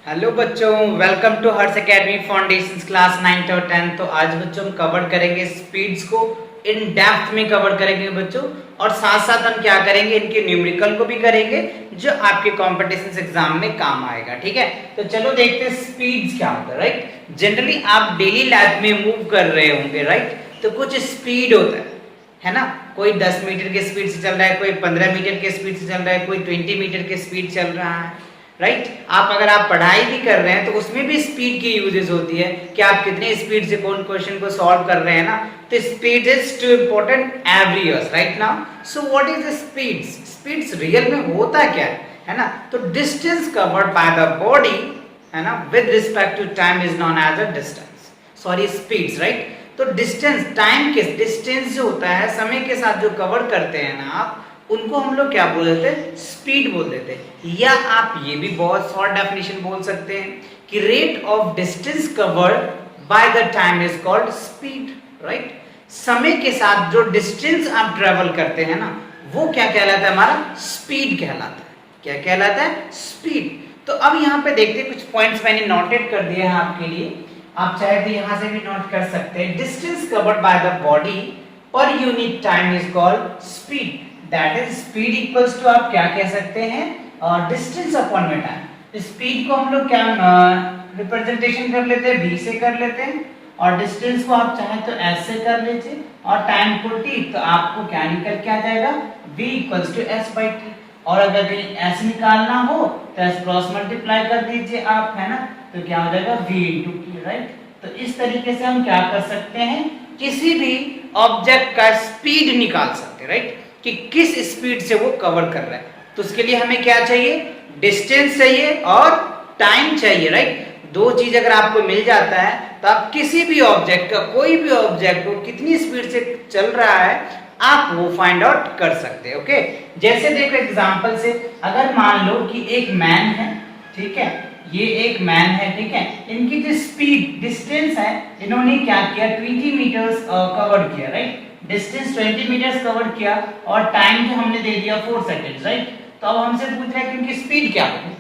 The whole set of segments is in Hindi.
हेलो बच्चों, welcome to Harsh academy foundations class 9th और 10th। तो आज बच्चों हम कवर करेंगे स्पीड्स को इन डेप्थ में कवर करेंगे बच्चों, और साथ साथ हम क्या करेंगे, इनके न्यूमेरिकल को भी करेंगे जो आपके कॉम्पिटिशन एग्जाम में काम आएगा। ठीक है, तो चलो देखते हैं स्पीड्स क्या होता है। राइट, जनरली आप डेली लाइफ में मूव कर रहे होंगे, राइट, तो कुछ स्पीड होता है ना। कोई 10 मीटर के स्पीड से चल रहा है, कोई 15 मीटर के स्पीड से चल रहा है, कोई 20 मीटर के स्पीड चल रहा है। राइट, अगर आप पढ़ाई भी कर रहे हैं तो उसमें भी स्पीड की यूजेस होती है कि आप कितने स्पीड से कौन क्वेश्चन को सॉल्व कर रहे हैं ना। तो speed is too important every year right now. So what is the speeds? Speeds real में होता क्या है ना। तो distance covered by the body है ना with respect to time is known as a distance, sorry speeds. Right, तो डिस्टेंस, टाइम के डिस्टेंस जो होता है समय के साथ जो कवर करते हैं ना आप, उनको हम लोग क्या बोल देते हैं? स्पीड बोल देते हैं। या आप ये भी बहुत शॉर्ट डेफिनेशन बोल सकते हैं कि rate of distance covered by the time is called speed. Right, समय के साथ जो डिस्टेंस आप ट्रेवल करते हैं ना, वो क्या कहलाता है? हमारा स्पीड कहलाता है। क्या कहलाता है? स्पीड। तो अब यहाँ पे देखते हैं, कुछ पॉइंट्स मैंने नोटेड कर दिए हैं आपके लिए, आप चाहे तो यहाँ से भी नोट कर सकते हैं। Distance covered by the body per unit time is called speed. That is speed equals to, आप क्या कह सकते हैं? डिस्टेंस अपॉन में टाइम। स्पीड को हम लोग क्या रिप्रेजेंटेशन कर लेते हैं? v से कर लेते हैं, और डिस्टेंस को आप चाहे तो s से कर लीजिए, और टाइम को t, तो आपको क्या निकल के आ जाएगा? v equals to s by t। और अगर कहीं s निकालना हो तो s क्रॉस मल्टीप्लाई कर दीजिए आप, है ना, तो क्या हो जाएगा? v into t। राइट, तो इस तरीके से हम क्या कर सकते हैं? किसी भी ऑब्जेक्ट का स्पीड निकाल सकते हैं। राइट, कि किस स्पीड से वो कवर कर रहा है। तो उसके लिए हमें क्या चाहिए? डिस्टेंस चाहिए और टाइम चाहिए। राइट, दो चीज अगर आपको मिल जाता है तो आप किसी भी ऑब्जेक्ट का, कोई भी ऑब्जेक्ट को कितनी स्पीड से चल रहा है आप वो फाइंड आउट कर सकते हैं। ओके, जैसे देखो एग्जांपल से, अगर मान लो कि एक मैन है, ठीक है, ये एक मैन है, ठीक है, इनकी जो स्पीड डिस्टेंस है, इन्होंने क्या किया? 20 मीटर्स कवर किया। राइट, डिस्टेंस 20 मीटर्स कवर किया और टाइम जो हमने दे दिया 4 सेकंड्स। राइट, तो अब हमसे पूछ रहा है कि उनकी स्पीड क्या होगी।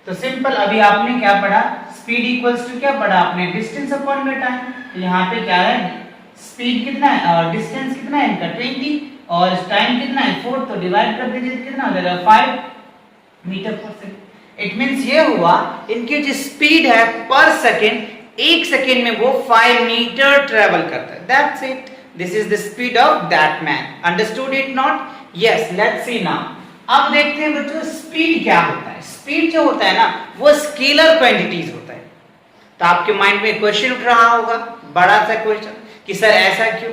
तो सिंपल, अभी आपने क्या पढ़ा? स्पीड इक्वल्स टू क्या पढ़ा आपने? डिस्टेंस अपॉन में टाइम। तो यहाँ पे क्या है? स्पीड कितना है, डिस्टेंस कितना है इनका? 20, और टाइम कितना है? 4, तो डिवाइड कर दीजिए, कितना हो जाएगा? 5 मीटर पर सेकंड। इट मींस ये हुआ इनकी जो स्पीड है पर सेकंड, एक सेकंड में वो 5 मीटर ट्रेवल करता है। That's it, this is the speed of that man. Understood it not? Yes, let's see now. अब देखते हैं बच्चों स्पीड क्या होता है। स्पीड जो होता है ना, वो स्केलर क्वांटिटीज होता है। तो आपके माइंड में क्वेश्चन उठ रहा होगा, बड़ा सा क्वेश्चन, कि सर ऐसा क्यों?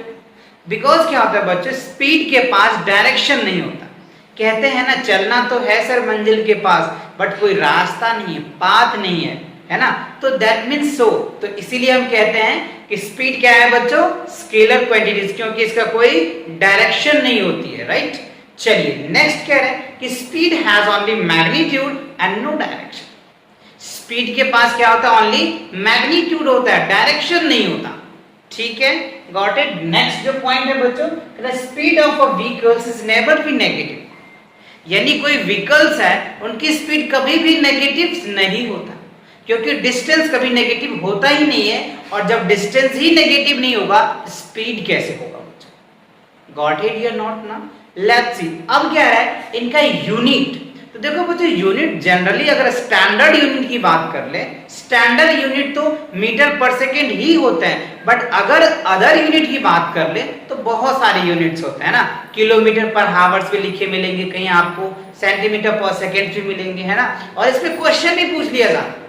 बिकॉज क्या होता है बच्चों, स्पीड के पास डायरेक्शन नहीं होता। कहते हैं ना, चलना तो है सर मंजिल के पास, बट कोई रास्ता नहीं है, पाथ नहीं है ना। तो दैट मीन्स सो, तो इसीलिए हम कहते हैं कि स्पीड क्या है बच्चों? स्केलर क्वांटिटीज, क्योंकि इसका कोई डायरेक्शन नहीं होती है। राइट, चलिए नेक्स्ट कह रहे हैं कि speed has only magnitude and no direction. Speed के पास क्या होता है? ओनली मैग्नीट्यूड होता है, डायरेक्शन नहीं होता। ठीक है, गॉट इट। नेक्स्ट जो पॉइंट है बच्चों, the speed of a vehicles is never be negative. यानी कोई व्हीकल्स है, उनकी स्पीड कभी भी नेगेटिव नहीं होता, क्योंकि डिस्टेंस कभी नेगेटिव होता ही नहीं है, और जब डिस्टेंस ही नेगेटिव नहीं होगा स्पीड कैसे होगा बच्चों? गॉट इट या नॉट ना? Let's see. अब क्या है इनका यूनिट। तो देखो बच्चों, यूनिट जनरली अगर स्टैंडर्ड यूनिट की बात कर ले, स्टैंडर्ड यूनिट तो मीटर पर सेकेंड ही होता है, बट अगर अदर यूनिट की बात कर ले तो बहुत सारे यूनिट्स होते हैं ना। किलोमीटर पर हावर्स भी लिखे मिलेंगे, कहीं आपको सेंटीमीटर पर सेकेंड भी मिलेंगे, है ना। और इसमें क्वेश्चन भी पूछ लिया जाता है,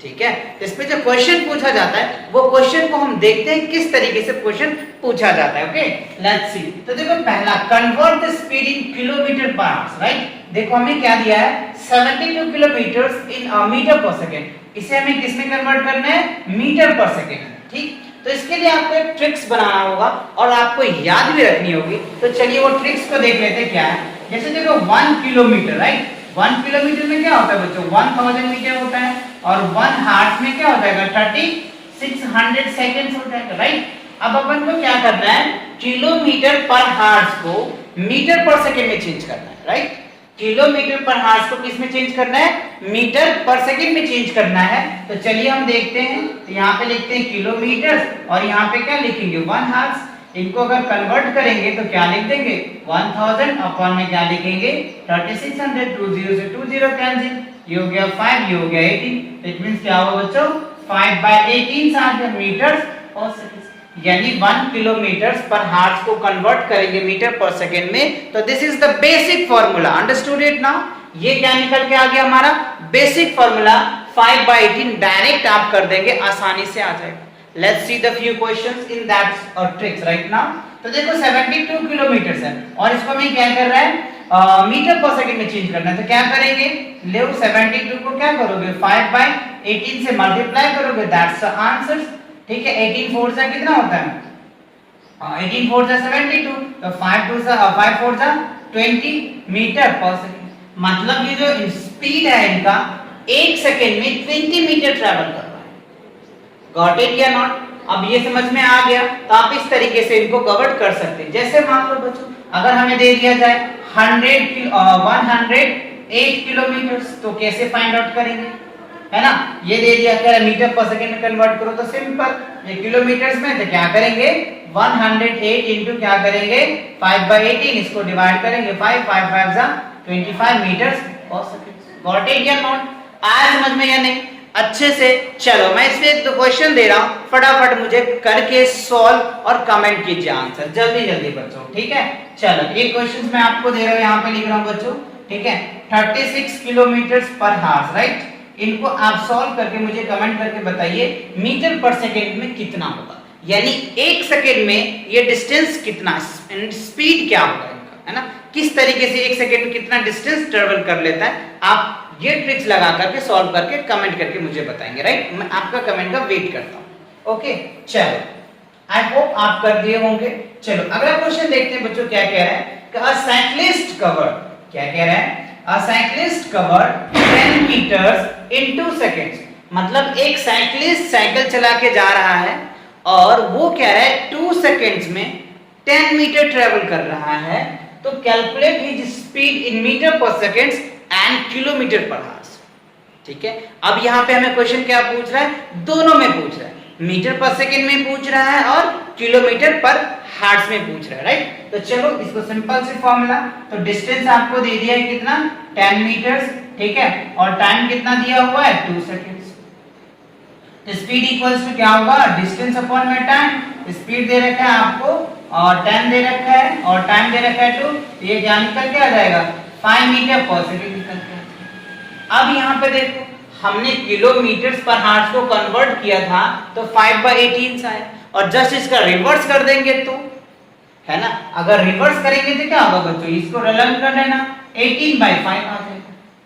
ठीक है। इसमें जो क्वेश्चन पूछा जाता है वो क्वेश्चन को हम देखते हैं किस तरीके से क्वेश्चन पूछा जाता है। Okay, let's see. तो देखो पहला, convert the speed in kilometre per hour. Right, देखो हमें क्या दिया है? 72 किलोमीटर इन मीटर पर सेकेंड। इसे हमें किस में कन्वर्ट करना है? मीटर पर सेकेंड। ठीक, तो इसके लिए आपको एक ट्रिक्स बनाना होगा और आपको याद भी रखनी होगी। तो चलिए वो ट्रिक्स को देख लेते हैं क्या है। जैसे देखो 1 किलोमीटर, राइट, 1 किलोमीटर में क्या होता है बच्चों? 1000 मीटर होता है, और 1 हार्स में क्या हो जाएगा? 3600 सेकेंड्स हो जाएगा। राइट, अब अपन को क्या करना है? किलोमीटर पर हार्स को मीटर पर सेकेंड में चेंज करना है। राइट, किलोमीटर पर हार्स को किस में चेंज करना है, मीटर पर सेकंड में चेंज करना है। तो चलिए हम देखते हैं, तो यहाँ पे लिखते हैं किलोमीटर और यहाँ पे क्या लिखेंगे 1 हार्स। इनको अगर कन्वर्ट करेंगे तो क्या लिख देंगे 1000 अपॉन में क्या लिखेंगे 3600, 20 से 20 कैंसिल, ये हो गया 5, ये हो गया 18। इट मींस क्या होगा बच्चों 5/18 मीटर्स पर सेकंड, यानी 1 किलोमीटर पर हार्स को कन्वर्ट करेंगे मीटर पर सेकंड में। तो this is the basic formula, understood it now. ये क्या निकल के आ गया हमारा बेसिक फॉर्मूला 5/18, डायरेक्ट आप कर देंगे, आसानी से आ जाएगा। Let's see the few questions in that और ट्रिक्स राइट नाउ। तो देखो 72 किलोमीटर है और इसको हमें क्या कर रहा है मीटर पर सेकंड में चेंज करना है। तो क्या करेंगे, ले 72 को क्या करोगे 5/18 से मल्टीप्लाई करोगे, दैट्स द आंसर। ठीक है, 18 4 से कितना होता है 18 4 से 72, तो 5 2 से 5 4 से 20 मीटर पर सेकंड। मतलब ये जो स्पीड है इनका 1 सेकंड में 20 मीटर ट्रैवल कर रहा है। गॉट इट या नॉट? अब ये समझ में आ गया, तो आप इस तरीके से इनको कवर कर सकते हैं। जैसे मान लो बच्चों, अगर हमें दे दिया जाए 108 किलोमीटर, तो कैसे फाइंड आउट करेंगे, है ना। ये दे दिया क्या मीटर पर सेकंड में कन्वर्ट करो, तो सिंपल, ये किलोमीटर्स में, तो क्या करेंगे 108 इंटू क्या करेंगे 5/18, इसको डिवाइड करेंगे 5 5 5 जा 25 मीटर्स पर सेकंड। गॉट इट या नॉट? आया समझ में या नहीं? अच्छे से। चलो मैं इसमें एक 2 क्वेश्चन दे रहा हूं, फटाफट मुझे करके सॉल्व और कमेंट कीजिए आंसर जल्दी जल्दी बच्चों, ठीक है। चलो ये क्वेश्चन मैं आपको दे रहा हूं, यहाँ पे लिख रहा हूं बच्चों, ठीक है। 36 किलोमीटर पर हार्स, राइट। इनको आप सॉल्व करके मुझे कमेंट करके बताइए मीटर पर सेकंड में कितना होगा, यानी 1 सेकंड में ये डिस्टेंस कितना, स्पीड क्या होगा इनका, है ना। किस तरीके से 1 सेकंड में कितना डिस्टेंस ट्रेवल कर लेता है, आप ये ट्रिक्स लगा करके सॉल्व करके कमेंट करके मुझे बताएंगे, राइट। मैं आपका कमेंट का वेट करता हूं। ओके चलो, आई होप आप कर दिए होंगे। चलो अगला क्वेश्चन देखते हैं बच्चों, क्या कह रहा है कि अ साइक्लिस्ट कवर, क्या कह रहा है, a cyclist cover 10 metres in 2 seconds. मतलब एक साइक्लिस्ट साइकिल चला के जा रहा है और वो कह रहा है 2 सेकंड्स में 10 मीटर ट्रेवल कर रहा है। तो calculate his speed in metre per seconds and kilometre per hours. ठीक है, अब यहाँ पे हमें क्वेश्चन क्या पूछ रहा है, दोनों में पूछ रहा है, मीटर पर सेकंड में पूछ रहा है और किलोमीटर पर हार्स में पूछ रहा है, राइट। तो चलो इसको सिंपल से फॉर्मूला, तो डिस्टेंस आपको दे दिया है कितना 10 मीटर्स, ठीक है, और टाइम कितना दिया हुआ है 2 सेकंड्स। तो स्पीड इक्वल्स टू क्या होगा, डिस्टेंस अपॉन में टाइम। स्पीड दे रखा है आपको और 10 दे रखा है और टाइम दे रखा है 2, तो ये क्या निकल के आ जाएगा 5 मीटर पर सेकंड निकल के। अब यहाँ पे देखो हमने किलोमीटर्स पर हार्स को कन्वर्ट किया था तो 5/18 आया, और जस्ट इसका रिवर्स कर देंगे तो, है ना, अगर रिवर्स करेंगे तो क्या होगा बच्चों, इसको रलन कर लेना 18/5 आ जाएगा।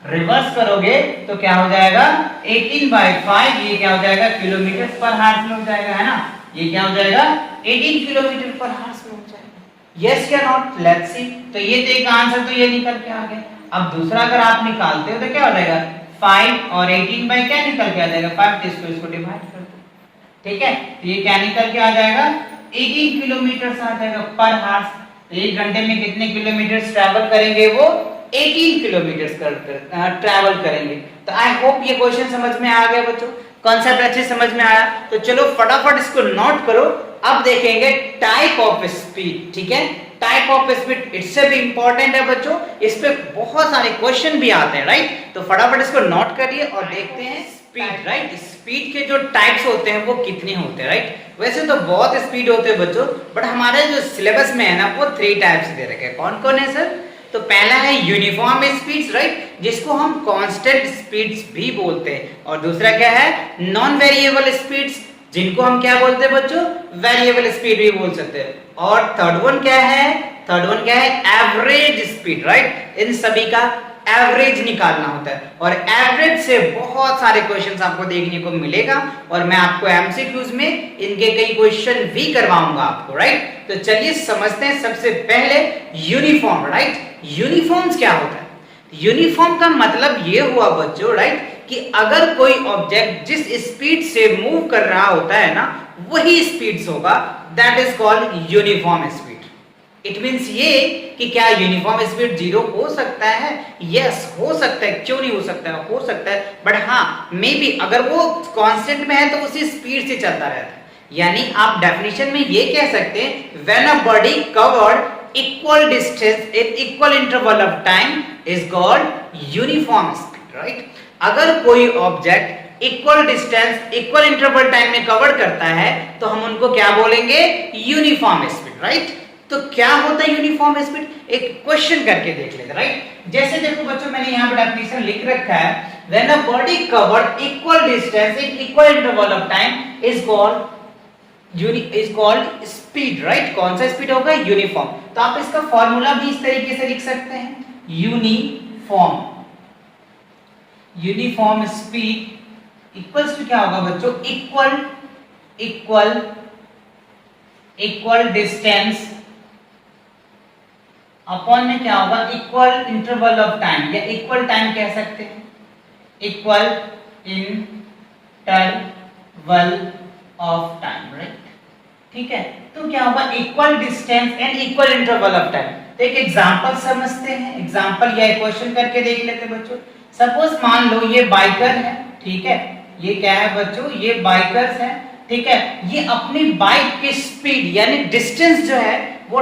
रिवर्स करोगे तो क्या हो जाएगा 18/5, ये क्या हो जाएगा किलोमीटर पर हार्स में हो जाएगा, है ना। ये क्या हो जाएगा 18 किलोमीटर पर हार्स में हो जाएगा। यस या नॉट, लेट्स सी। तो ये तो एक आंसर तो ये निकल के आ गया। अब दूसरा अगर आप निकालते हो तो क्या हो जाएगा 5 और 18 बाय क्या निकल के आ जाएगा 5, इसको डिवाइड कर दो, ठीक है। तो ये क्या निकल के आ जाएगा 18 किलोमीटर आ जाएगा पर हार्स। तो 1 घंटे में कितने किलोमीटर ट्रैवल करेंगे, वो 18 किलोमीटर ट्रैवल करेंगे। तो आई होप ये क्वेश्चन समझ में आ गया बच्चों, कॉन्सेप्ट अच्छे समझ में आया। तो चलो फटाफट इसको नोट करो। अब देखेंगे टाइप ऑफ स्पीड, ठीक है। टाइप ऑफ स्पीड इससे भी इंपॉर्टेंट है बच्चों, इस पे बहुत सारे क्वेश्चन भी आते हैं, राइट। तो फटाफट इसको नोट करिए और देखते हैं स्पीड, राइट। स्पीड के जो टाइप्स होते हैं वो कितने होते हैं, राइट। वैसे तो बहुत स्पीड होते हैं बच्चों, बट हमारे जो सिलेबस में है ना वो 3 टाइप्स दे रखे हैं। कौन कौन है सर? तो पहला है यूनिफॉर्म स्पीड्स, राइट, जिसको हम कांस्टेंट स्पीड्स भी बोलते हैं। और दूसरा क्या है नॉन वेरिएबल स्पीड्स, जिनको हम क्या बोलते हैं बच्चों, वेरिएबल स्पीड भी बोल सकते हैं। और थर्ड वन क्या है एवरेज स्पीड, राइट। इन सभी का एवरेज निकालना होता है और एवरेज से बहुत सारे क्वेश्चंस आपको देखने को मिलेगा और मैं आपको एमसीक्यूज में इनके कई क्वेश्चन भी करवाऊंगा आपको, राइट। तो चलिए समझते हैं सबसे पहले यूनिफॉर्म, राइट। यूनिफॉर्म्स क्या होता है? यूनिफॉर्म का मतलब ये हुआ बच्चों, राइट, कि अगर कोई ऑब्जेक्ट जिस स्पीड से मूव कर रहा होता है ना वही स्पीड्स होगा, that is called uniform speed. It means ये कि क्या यूनिफॉर्म स्पीड जीरो हो सकता है? यस हो सकता है, क्यों नहीं हो सकता है? हो सकता है, बट हाँ मे बी अगर वो कांस्टेंट में है तो उसी स्पीड से चलता रहता है। यानी आप डेफिनेशन में ये कह सकते हैं when a body covered equal distance in equal interval of time is called uniform speed, right? अगर कोई object equal distance equal interval time में कवर करता है तो हम उनको क्या बोलेंगे? Uniform speed, right? तो क्या होता है यूनिफॉर्म स्पीड? एक क्वेश्चन करके देख लेते, राइट? जैसे देखो बच्चों मैंने यहाँ पे डेफिनेशन लिख रखा है, when a body covered equal distance in equal interval of time is called speed, right? कौन सा स्पीड होगा? यूनिफॉर्म। तो आप इसका फॉर्मूला भी इस तरीके से लिख सकते हैं, यूनिफॉर्म स्पीड इक्वल्स टू क्या होगा बच्चों? इक्वल डिस्टेंस अपॉन में क्या होगा? इक्वल इंटरवल ऑफ टाइम, या इक्वल टाइम कह सकते हैं, equal interval of time, right? ठीक है, तो क्या होगा? Equal distance and equal interval of time. तो एक एग्जांपल समझते हैं, एग्जांपल या क्वेश्चन करके देख लेते हैं बच्चों। सपोज मान लो ये बाइकर है, ठीक है, ये क्या है बच्चों? ये बाइकर्स है, ठीक है। ये अपनी बाइक की स्पीड यानी डिस्टेंस जो है वो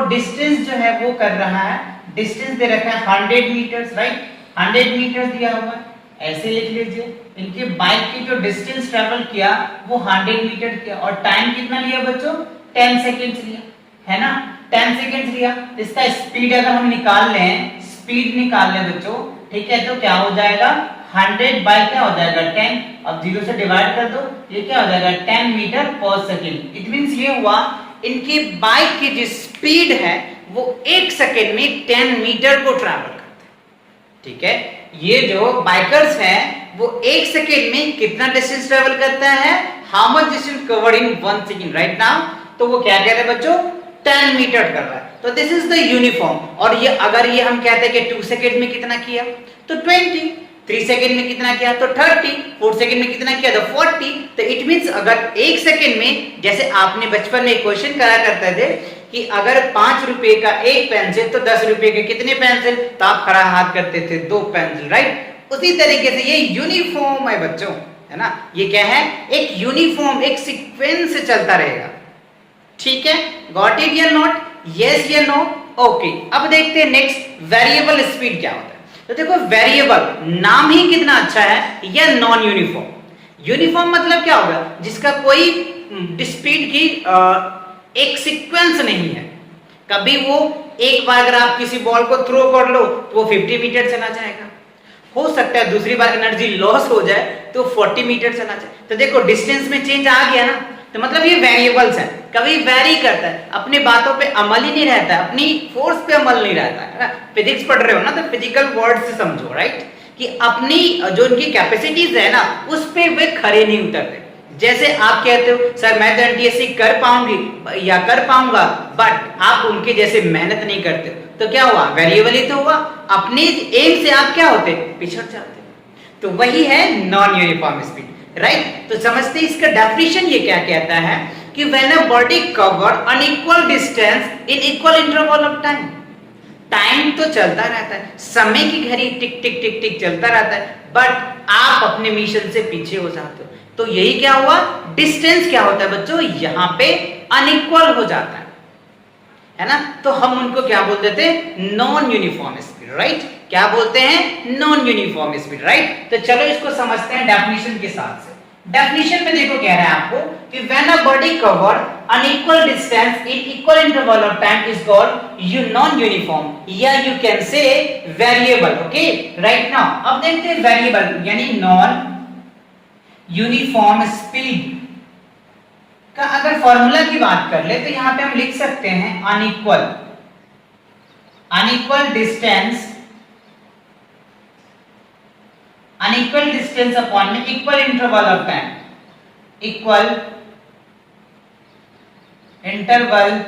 कर रहा है, डिस्टेंस दे रखा है 100 मीटर्स, राइट? 100 मीटर्स दिया हुआ है, ऐसे लिख लीजिए। इनकी बाइक की जो डिस्टेंस ट्रेवल किया वो 100 मीटर किया, और टाइम कितना लिया बच्चों? 10 सेकेंड्स लिया, है ना? 10 सेकेंड्स लिया। इसका स्पीड अगर हम निकाल लें, स्पीड निकाल लें बच्चों, ठीक है, तो क्या हो जाएगा? 100 बाई क्या हो जाएगा? 10। अब 0 से डिवाइड कर दो, ये क्या हो जाएगा? 10 मीटर पर सेकेंड। इट मींस ये हुआ इनकी बाइक की जो स्पीड है वो 1 सेकेंड में 10 मीटर को ट्रैवल करता है, ठीक है। ये जो बाइकर्स हैं वो 1 सेकेंड में कितना डिस्टेंस ट्रैवल करता है? How much distance covered in 1 second right now? तो वो क्या कह रहे हैं बच्चों? 10 मीटर कर रहा है। तो दिस इज द यूनिफॉर्म। और ये अगर ये हम कहते हैं कि 2 सेकेंड में कितना किया तो 20, 3 सेकेंड में कितना किया तो 30, 4 सेकेंड में कितना किया तो 40। तो इट मींस अगर 1 सेकेंड में, जैसे आपने बचपन में एक क्वेश्चन करा करते थे कि अगर 5 रुपए का एक पेंसिल तो 10 रुपए के कितने पेंसिल, तो आप खड़ा हाथ करते थे 2 पेंसिल, राइट? उसी तरीके से ये यूनिफॉर्म है बच्चों, है ना? ये क्या है? एक यूनिफॉर्म, एक सीक्वेंस से चलता रहेगा, ठीक है। गॉट इट या नॉट? यस या नो? ओके। अब देखते हैं नेक्स्ट वेरिएबल स्पीड क्या होता है। तो देखो वेरिएबल नाम ही कितना अच्छा है, या नॉन यूनिफॉर्म। यूनिफॉर्म मतलब क्या होगा? जिसका कोई स्पीड की एक सीक्वेंस नहीं है। कभी वो एक बार अगर आप किसी बॉल को थ्रो कर लो तो वो 50 मीटर चला जाएगा, हो सकता है दूसरी बार एनर्जी लॉस हो जाए तो 40 मीटर चला जाए। तो देखो डिस्टेंस में चेंज आ गया ना, तो मतलब ये वेरिएबल्स हैं, कभी वेरी करता है, अपनी बातों पे अमल ही नहीं रहता है, अपनी फोर्स पे अमल नहीं रहता है ना। फिजिक्स पढ़ रहे हो ना तो फिजिकल वर्ड से समझो, राइट? कि अपनी जो इनकी कैपेसिटीज है ना उस पे वे खरे नहीं उतरते। जैसे आप कहते हो सर मैं तो एनटीएससी कर पाऊंगी या कर पाऊंगा, बट आप उनके जैसे मेहनत नहीं करते, तो क्या हुआ? वेरिएबल ही तो हुआ। अपने एम से आप क्या होते? पिछड़ जाते। तो वही है नॉन यूनिफॉर्म स्पीड, राइट? तो समझते इसका डेफिनेशन ये क्या कहता है कि when a body cover unequal distance in equal interval of time. Time तो चलता रहता है, समय की घड़ी टिक टिक टिक टिक चलता रहता है, बट आप अपने मिशन से पीछे हो जाते हो। तो यही क्या हुआ? डिस्टेंस क्या होता है बच्चों? यहां पे अनइक्वल हो जाता है ना? तो हम उनको क्या बोल देते हैं? Non uniform speed, right? क्या बोलते हैं? Non uniform speed, right? तो चलो इसको समझते हैं डेफिनेशन के साथ से। डेफिनेशन में देखो कह रहा है आपको कि when a body cover unequal distance in equal interval of time is called you non uniform, या you can say variable. Okay, right now अब देखते हैं वेरिएबल यानी नॉन यूनिफॉर्म स्पीड का अगर फॉर्मूला की बात कर ले तो यहां पे हम लिख सकते हैं अनइक्वल डिस्टेंस अपॉन में equal interval of time, equal interval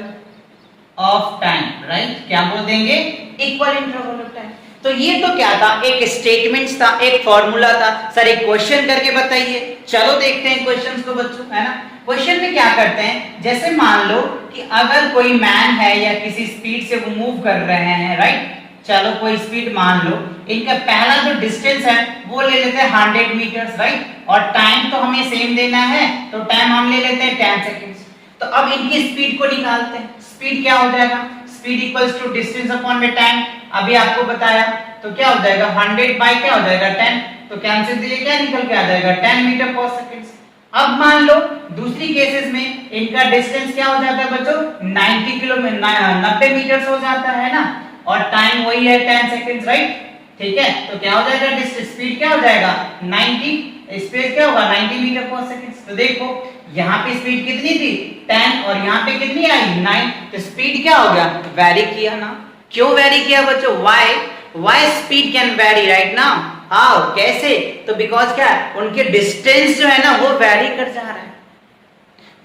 of time, right? क्या बोल देंगे? Equal interval of time. तो ये तो क्या था, एक स्टेटमेंट था, एक फॉर्मूला था। सर एक क्वेश्चन करके बताइए। चलो देखते हैं क्वेश्चंस को बच्चों, है ना। क्वेश्चन में क्या करते हैं, जैसे मान लो कि अगर कोई मैन है या किसी स्पीड से वो मूव कर रहे हैं, राइट। चलो कोई स्पीड मान लो, इनका पहला जो डिस्टेंस है वो ले लेते हैं 100 मीटर्स, राइट। और टाइम तो हमें सेम देना है, तो टाइम हम ले लेते हैं 10 सेकेंड्स। तो अब इनकी स्पीड को निकालते हैं। स्पीड क्या हो जाएगा, speed equals to distance upon में टाइम। अभी आपको बताया, तो क्या हो जाएगा 100 बाय क्या हो जाएगा 10, तो कैंसिल दिए क्या निकल के आ जाएगा 10 मीटर पर सेकंड। अब मान लो दूसरी केसेस में इनका डिस्टेंस क्या हो जाता है बच्चों, 90 किलोमीटर 90 मीटर हो जाता है ना, और टाइम वही है 10 सेकंड्स, राइट। ठीक है, तो क्या हो जाएगा, डिस्टेंस स्पीड क्या हो जाएगा 90, स्पीड क्या होगा 90 मीटर पर सेकंड। तो देखो यहाँ पे स्पीड कितनी थी 10 और यहाँ पे कितनी आई 9, तो स्पीड क्या हो गया, वेरी किया ना। क्यों वेरी किया बच्चों, why speed can very right now, how, कैसे, तो बिकॉज क्या है, उनके डिस्टेंस जो है ना वो वेरी कर जा रहा है।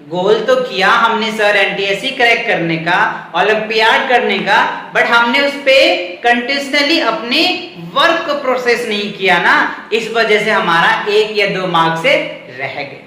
गोल तो किया हमने सर एनटीएससी क्रैक करने का, ओलंपियाड करने का, बट हमने उस पे कंटिन्यूअसली अपने वर्क को प्रोसेस नहीं किया ना, इस वजह से हमारा 1 या 2 मार्क्स से रह गया।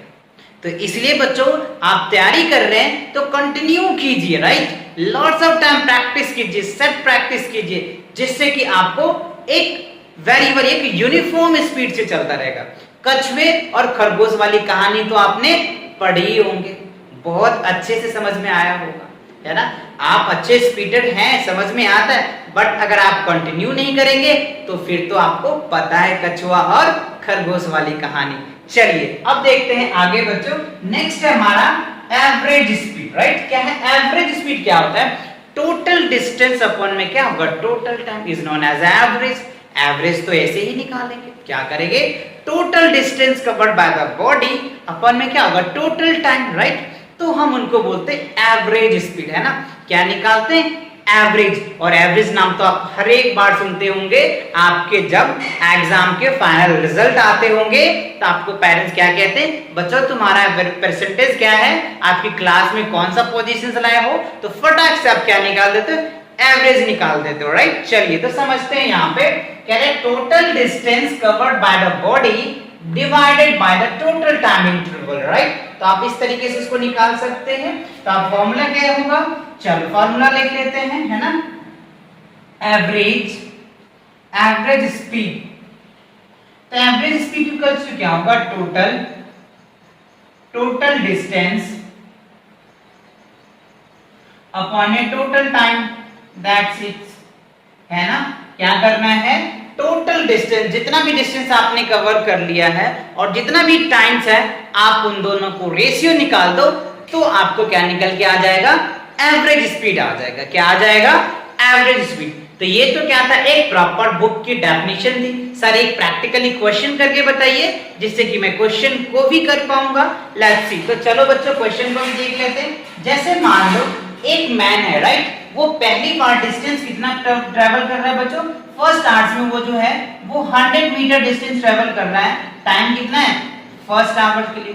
तो इसलिए बच्चों आप तैयारी कर रहे हैं तो कंटिन्यू कीजिए, right. Lots of time practice कीजिए, सेट प्रैक्टिस कीजिए, जिससे कि आपको एक वेरी एक यूनिफॉर्म स्पीड से चलता रहेगा। कछुए और खरगोश वाली कहानी तो आपने पढ़ी होंगे, बहुत अच्छे से समझ में आया होगा, है ना। आप अच्छे स्पीडर हैं, समझ में आता है, बट अगर आप कंटिन्यू नहीं करेंगे तो फिर तो आपको पता है कछुआ और खरगोश वाली कहानी। चलिए अब देखते हैं आगे बच्चों। नेक्स्ट है हमारा एवरेज स्पीड, राइट। क्या है एवरेज स्पीड, क्या होता है, टोटल डिस्टेंस अपॉन में क्या होगा total time is known as average. Average तो ऐसे ही निकालेंगे, क्या करेंगे, total distance covered by the body upon में क्या होगा टोटल टाइम, राइट। तो हम उनको बोलते हैं एवरेज स्पीड, है ना। क्या निकालते हैं, एवरेज। और एवरेज नाम तो आप हर एक बार सुनते होंगे, आपके जब एग्जाम के फाइनल रिजल्ट आते होंगे तो आपको पेरेंट्स क्या कहते हैं, बच्चों तुम्हारा परसेंटेज क्या है, आपकी क्लास में कौन सा पोजीशन लाए हो, तो फटाक से आप क्या निकाल देते हो, एवरेज निकाल देते हो, राइट। चलिए तो समझते हैं, यहाँ पे कह रहे total distance covered by the body divided by the total time interval, right. तो आप इस तरीके से इसको निकाल सकते हैं। तो आप फॉर्मूला क्या होगा, चलो फॉर्मूला लिख लेते हैं, है ना। एवरेज स्पीड, तो एवरेज स्पीड इक्वल्स टू क्या होगा, total distance upon A total time, that's it, है ना। क्या करना है, टोटल डिस्टेंस, जितना भी डिस्टेंस आपने कवर कर लिया है और जितना भी टाइम्स है, आप उन दोनों को रेशियो निकाल दो तो आपको क्या निकल के आ जाएगा, एवरेज स्पीड आ जाएगा। क्या आ जाएगा, एवरेज स्पीड। तो ये तो क्या था, एक प्रॉपर बुक की डेफिनेशन थी। सर एक प्रैक्टिकली क्वेश्चन करके बताइए जिससे कि मैं क्वेश्चन को भी कर पाऊंगा। लेट्स सी, तो चलो बच्चों क्वेश्चन को भी देख लेते हैं। जैसे मान लो एक मैन है, राइट, वो पहली बार डिस्टेंस कितना ट्रेवल कर रहा है बच्चों, फर्स्ट आवर्स में वो जो है वो 100 मीटर डिस्टेंस ट्रेवल कर रहा है। टाइम कितना है फर्स्ट आवर के लिए,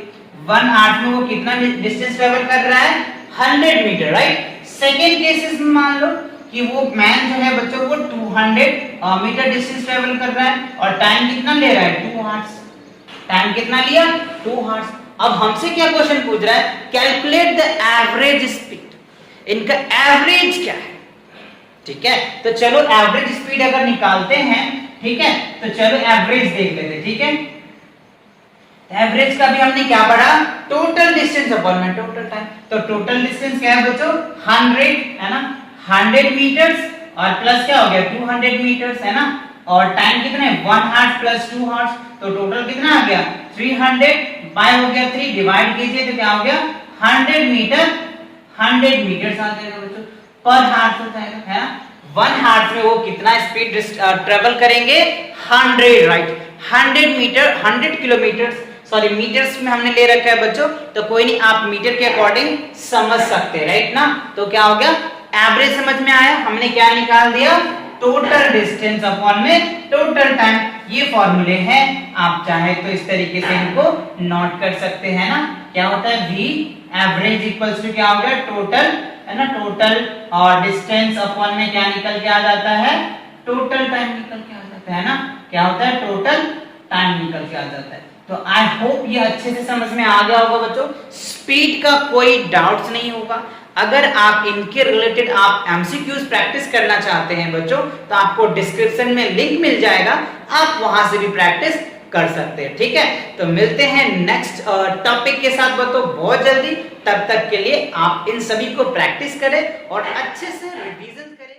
1 आवर में वो कितना डिस्टेंस ट्रेवल कर रहा है 100 मीटर, राइट। सेकेंड केसेस में मान लो कि वो मैन जो है बच्चों को 200 मीटर डिस्टेंस ट्रेवल कर रहा है और टाइम कितना ले रहा है 2 आवर्स। टाइम कितना लिया 2 आवर्स। अब हमसे क्या क्वेश्चन पूछ रहा है, कैलकुलेट द एवरेज स्पीड, इनका एवरेज क्या है। ठीक है, तो चलो एवरेज स्पीड अगर निकालते हैं, ठीक है, तो चलो एवरेज देख लेते हैं। ठीक है, एवरेज का भी हमने क्या पढ़ा, टोटल डिस्टेंस अपॉन में टोटल टाइम। तो टोटल डिस्टेंस क्या है बच्चों 100, है ना, 100 मीटर्स और प्लस क्या हो गया 200 मीटर्स, है ना। और टाइम कितना है 1 आवर प्लस 2 आवर्स, तो टोटल कितना आ गया 300 बाय हो गया 3, डिवाइड कीजिए तो क्या हो गया 100 मीटर 100 मीटर्स आ जाएगा बच्चों पर हार्स होता है ना। 1 हार्स में वो कितना स्पीड ट्रेवल करेंगे 100, right. 100 metre 100 kilometre, sorry metres में हमने ले रखा है बच्चों, तो कोई नहीं आप मीटर के अकॉर्डिंग समझ सकते हैं, राइट ना। तो क्या हो गया एवरेज समझ में आया, हमने क्या निकाल दिया टोटल डिस्टेंस अपॉन में टोटल टाइम। ये फॉर्मूले हैं, आप चाहे तो इस तरीके से इनको नोट कर सकते हैं ना। क्या होता है v एवरेज इक्वल्स टू क्या हो गया टोटल, है ना, टोटल और डिस्टेंस अपॉन में क्या निकल के आ जाता है टोटल टाइम निकल के आ जाता है ना, क्या होता है, टोटल टाइम निकल के आ जाता है। तो आई होप ये अच्छे से समझ में आ गया होगा बच्चों, स्पीड का कोई डाउट्स नहीं होगा। अगर आप इनके रिलेटेड आप एमसीक्यूज प्रैक्टिस करना चाहते हैं बच्चों, तो आपको डिस्क्रिप्शन में लिंक मिल जाएगा, आप वहां से भी प्रैक्टिस कर सकते हैं, ठीक है। तो मिलते हैं नेक्स्ट टॉपिक के साथ बच्चों बहुत जल्दी, तब तक के लिए आप इन सभी को प्रैक्टिस करें और अच्छे से रिवीजन करें।